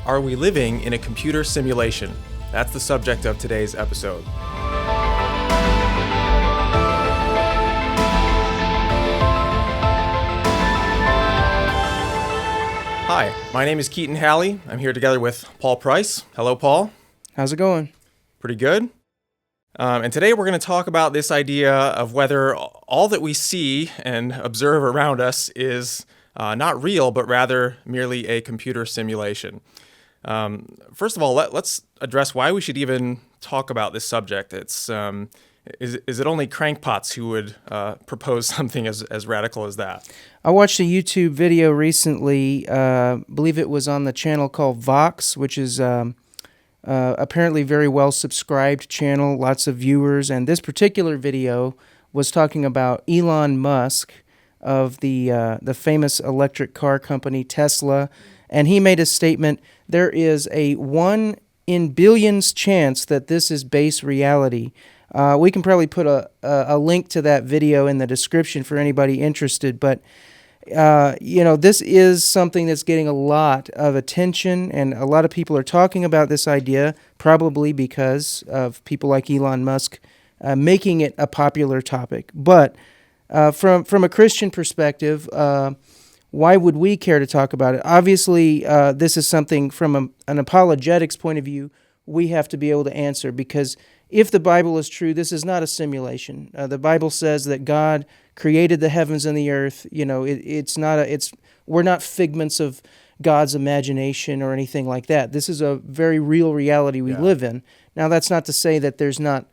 Are we living in a computer simulation? That's the subject of today's episode. Hi, my name is Keaton Halley. I'm here together with Paul Price. Hello, Paul. How's it going? Pretty good. And today we're going to talk about this idea of whether all that we see and observe around us is not real, but rather merely a computer simulation. First of all, let's address why we should even talk about this subject. It's is it only crankpots who would propose something as radical as that? I watched a YouTube video recently. Believe it was on the channel called Vox, which is apparently very well subscribed channel, lots of viewers. And this particular video was talking about Elon Musk of the famous electric car company Tesla. And he made a statement, there is a 1 in billions chance that this is base reality. We can probably put a link to that video in the description for anybody interested. But, this is something that's getting a lot of attention, and a lot of people are talking about this idea, probably because of people like Elon Musk making it a popular topic. But from a Christian perspective, why would we care to talk about it? Obviously, this is something from an apologetics point of view we have to be able to answer, because if the Bible is true, this is not a simulation. The Bible says that God created the heavens and the earth. We're not figments of God's imagination or anything like that. This is a very real reality we live in. Now, that's not to say that there's not,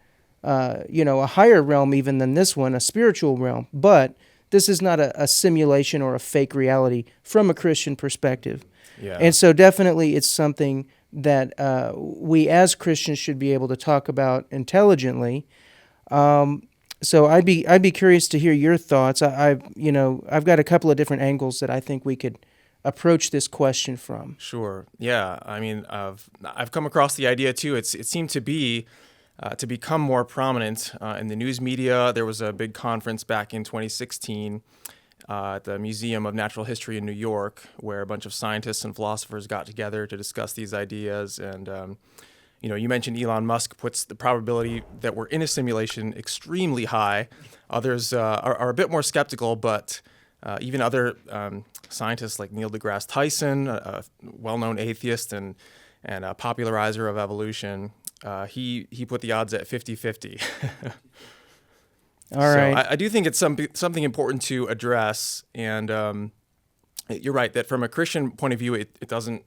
a higher realm even than this one, a spiritual realm, but this is not a simulation or a fake reality from a Christian perspective. Yeah. And so definitely it's something that we as Christians should be able to talk about intelligently. So I'd be curious to hear your thoughts. I've got a couple of different angles that I think we could approach this question from. Sure. Yeah. I mean, I've come across the idea too. It seemed to be to become more prominent in the news media. There was a big conference back in 2016 at the Museum of Natural History in New York, where a bunch of scientists and philosophers got together to discuss these ideas. And, you mentioned Elon Musk puts the probability that we're in a simulation extremely high. Others are a bit more skeptical, but even other scientists like Neil deGrasse Tyson, a well-known atheist and a popularizer of evolution, he put the odds at 50-50. All right. So I do think it's something important to address, and you're right that from a Christian point of view, it doesn't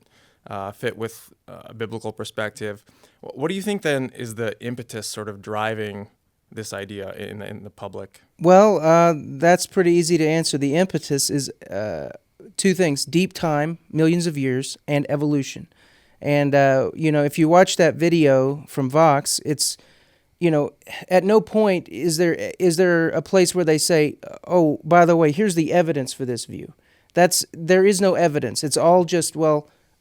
fit with a biblical perspective. What do you think then is the impetus sort of driving this idea in the public? Well, that's pretty easy to answer. The impetus is two things: deep time, millions of years, and evolution. And if you watch that video from Vox, it's at no point is there a place where they say, oh, by the way, here's the evidence for this view. There is no evidence. It's all just,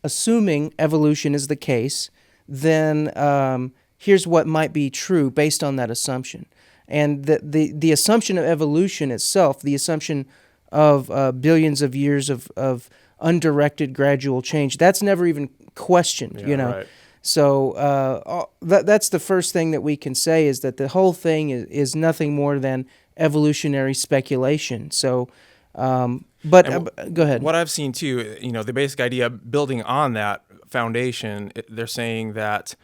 assuming evolution is the case, then here's what might be true based on that assumption. And the assumption of evolution itself, the assumption of billions of years of undirected gradual change, that's never even questioned, Right. So that's the first thing that we can say, is that the whole thing is nothing more than evolutionary speculation. So, go ahead. What I've seen too, the basic idea building on that foundation, they're saying that,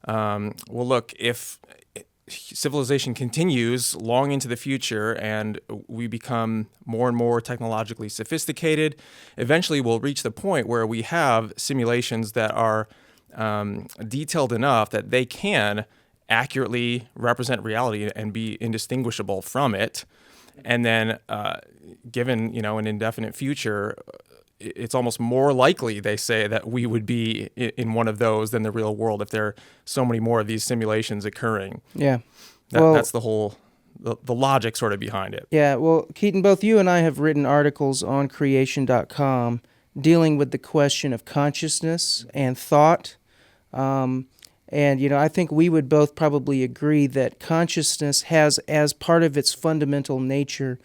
look, if civilization continues long into the future and we become more and more technologically sophisticated, eventually we'll reach the point where we have simulations that are detailed enough that they can accurately represent reality and be indistinguishable from it. And then given, an indefinite future, it's almost more likely, they say, that we would be in one of those than the real world if there are so many more of these simulations occurring. Yeah. That's the whole, the logic sort of behind it. Yeah, well, Keaton, both you and I have written articles on creation.com dealing with the question of consciousness and thought. I think we would both probably agree that consciousness has, as part of its fundamental nature,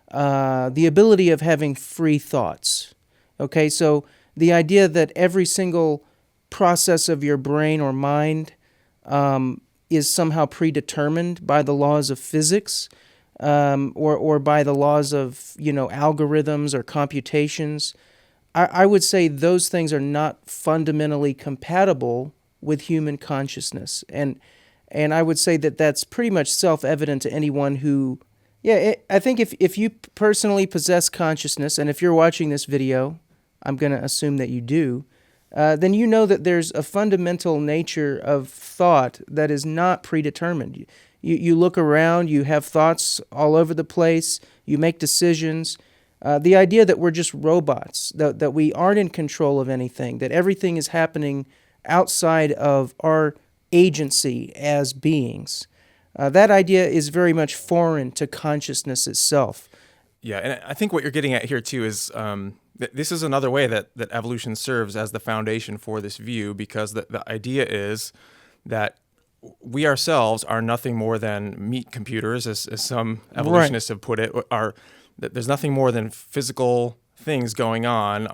the ability of having free thoughts. Okay, so the idea that every single process of your brain or mind is somehow predetermined by the laws of physics, or by the laws of, algorithms or computations. I would say those things are not fundamentally compatible with human consciousness. And I would say that that's pretty much self-evident to anyone who, I think if you personally possess consciousness, and if you're watching this video, I'm going to assume that you do, then you know that there's a fundamental nature of thought that is not predetermined. You look around, you have thoughts all over the place, you make decisions. The idea that we're just robots, that we aren't in control of anything, that everything is happening outside of our agency as beings, that idea is very much foreign to consciousness itself. Yeah, and I think what you're getting at here too is this is another way that evolution serves as the foundation for this view, because the idea is that we ourselves are nothing more than meat computers, as some evolutionists have put it. There's nothing more than physical things going on.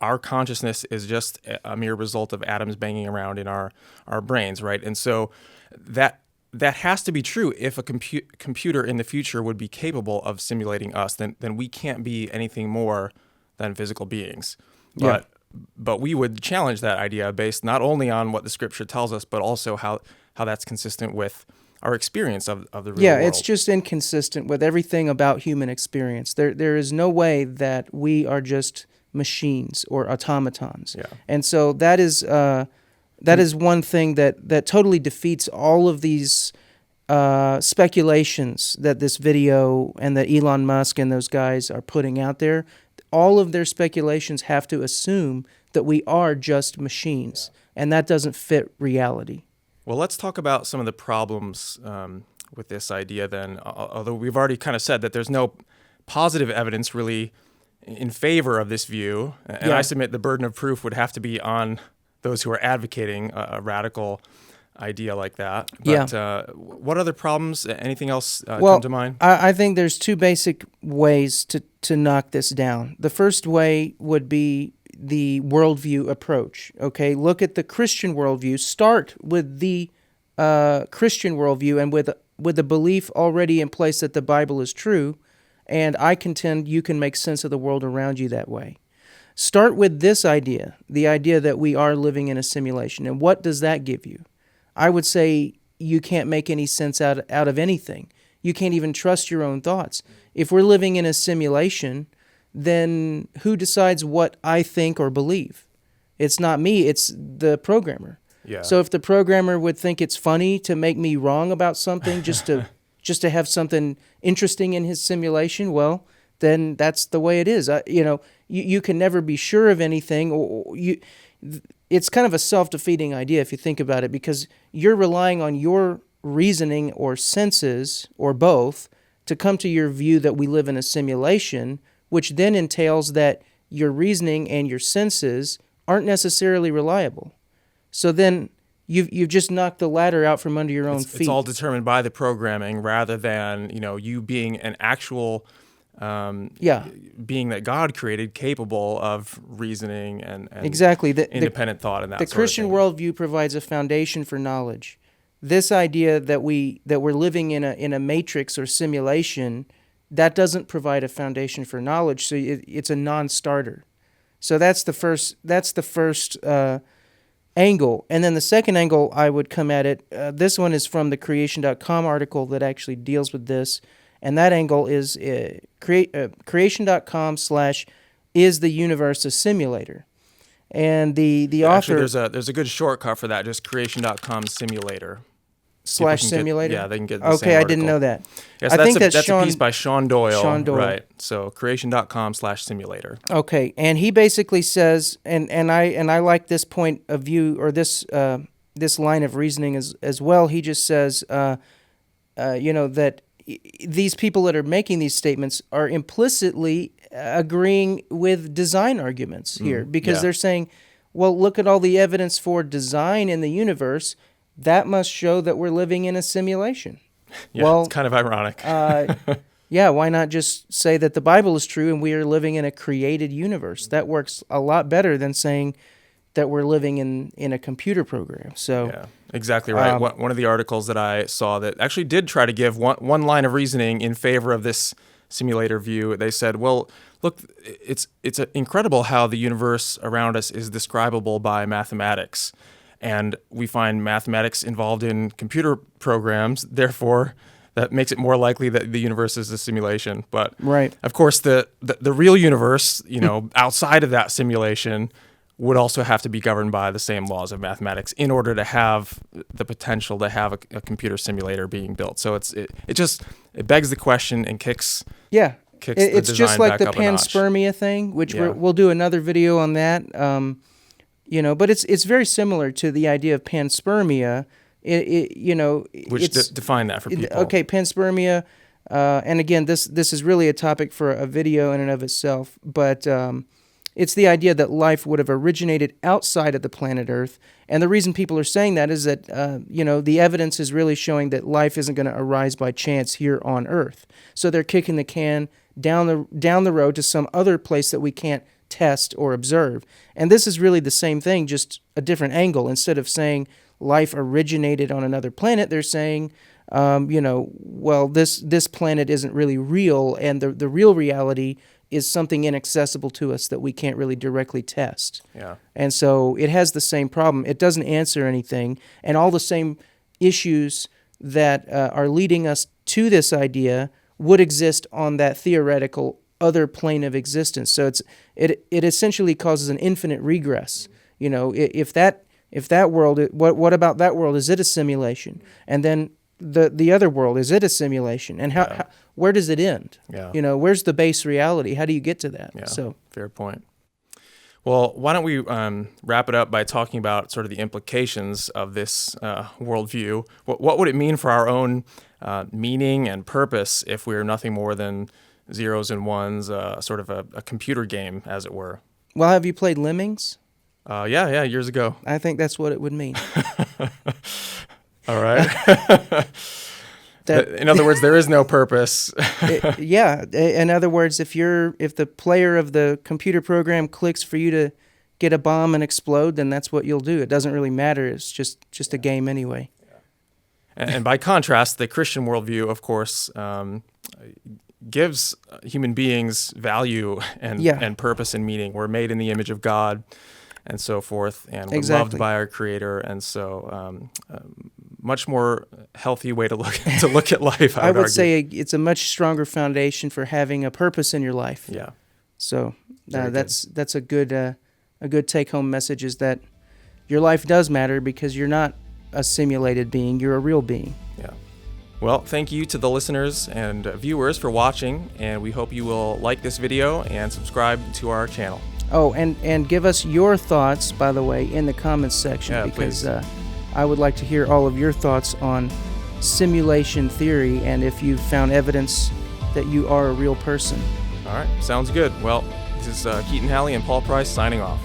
Our consciousness is just a mere result of atoms banging around in our brains, right? And so that has to be true if a computer in the future would be capable of simulating us. Then we can't be anything more than physical beings. But we would challenge that idea based not only on what the scripture tells us, but also how that's consistent with our experience of the real world. Yeah, it's just inconsistent with everything about human experience. There is no way that we are just machines or automatons. Yeah. And so that is one thing that totally defeats all of these speculations that this video and that Elon Musk and those guys are putting out there. All of their speculations have to assume that we are just machines, and that doesn't fit reality. Well, let's talk about some of the problems with this idea then, although we've already kind of said that there's no positive evidence really in favor of this view, and I submit the burden of proof would have to be on those who are advocating a radical idea like that. But what other problems, anything else come to mind? I think there's two basic ways to knock this down. The first way would be the worldview approach. Okay, look at the Christian worldview. Start with the Christian worldview and with the belief already in place that the Bible is true, and I contend you can make sense of the world around you that way. Start with this idea, the idea that we are living in a simulation. And what does that give you? I would say you can't make any sense out of anything. You can't even trust your own thoughts. If we're living in a simulation, then who decides what I think or believe? It's not me, it's the programmer. Yeah. So if the programmer would think it's funny to make me wrong about something just to have something interesting in his simulation, well, then that's the way it is. You can never be sure of anything. It's kind of a self-defeating idea if you think about it, because you're relying on your reasoning or senses or both to come to your view that we live in a simulation, which then entails that your reasoning and your senses aren't necessarily reliable. So then you've just knocked the ladder out from under your own feet. It's all determined by the programming rather than you being an actual being that God created, capable of reasoning and exactly independent thought and that. The Christian worldview provides a foundation for knowledge. This idea that we're living in a matrix or simulation, that doesn't provide a foundation for knowledge. So it's a non-starter. So that's the first angle. And then the second angle I would come at it, this one is from the creation.com article that actually deals with this. And that angle is creation.com/is the universe a simulator. And the author... Actually, there's a good shortcut for that, just creation.com/simulator. /simulator? They can get the same Okay, I didn't know that. Yes, I think that's a piece by Sean Doyle. Sean Doyle. Right. So creation.com/simulator. Okay, and he basically says, and I like this point of view, or this line of reasoning as well. He just says, that these people that are making these statements are implicitly agreeing with design arguments here, because they're saying, well, look at all the evidence for design in the universe. That must show that we're living in a simulation. Yeah, well, it's kind of ironic. Why not just say that the Bible is true and we are living in a created universe? That works a lot better than saying that we're living in a computer program. So Yeah, exactly right. One of the articles that I saw that actually did try to give one line of reasoning in favor of this simulator view. They said, well, look, it's incredible how the universe around us is describable by mathematics. And we find mathematics involved in computer programs, therefore that makes it more likely that the universe is a simulation. But right. of course, the real universe, outside of that simulation, would also have to be governed by the same laws of mathematics in order to have the potential to have a computer simulator being built. So it begs the question and kicks the design just like back the up a notch. panspermia thing, which Yeah. we'll do another video on that. But it's very similar to the idea of panspermia. Define that for people. Okay, panspermia, and again, this is really a topic for a video in and of itself, but it's the idea that life would have originated outside of the planet Earth, and the reason people are saying that is that the evidence is really showing that life isn't going to arise by chance here on Earth. So they're kicking the can down the road to some other place that we can't test or observe, and this is really the same thing, just a different angle. Instead of saying life originated on another planet, they're saying, this planet isn't really real, and the real reality is something inaccessible to us that we can't really directly test. Yeah. And so it has the same problem. It doesn't answer anything, and all the same issues that are leading us to this idea would exist on that theoretical other plane of existence. So it essentially causes an infinite regress. If that world, what about that world? Is it a simulation? And then the other world, is it a simulation? And how where does it end? Yeah. Where's the base reality? How do you get to that? Yeah. So fair point. Well, why don't we wrap it up by talking about sort of the implications of this worldview? What would it mean for our own meaning and purpose if we're nothing more than zeros and ones, sort of a computer game, as it were? Well, have you played Lemmings? Yeah, years ago. I think that's what it would mean. All right. In other words, there is no purpose. In other words, if the player of the computer program clicks for you to get a bomb and explode, then that's what you'll do. It doesn't really matter. It's just a game anyway. And by contrast, the Christian worldview, of course, gives human beings value and purpose and meaning. We're made in the image of God and so forth, and we're loved by our Creator, and so much more healthy way to look at life. I would say it's a much stronger foundation for having a purpose in your life. Yeah. So that's a good take-home message, is that your life does matter because you're not a simulated being; you're a real being. Yeah. Well, thank you to the listeners and viewers for watching, and we hope you will like this video and subscribe to our channel. Oh, and give us your thoughts, by the way, in the comments section, because I would like to hear all of your thoughts on simulation theory and if you've found evidence that you are a real person. All right, sounds good. Well, this is Keaton Halley and Paul Price signing off.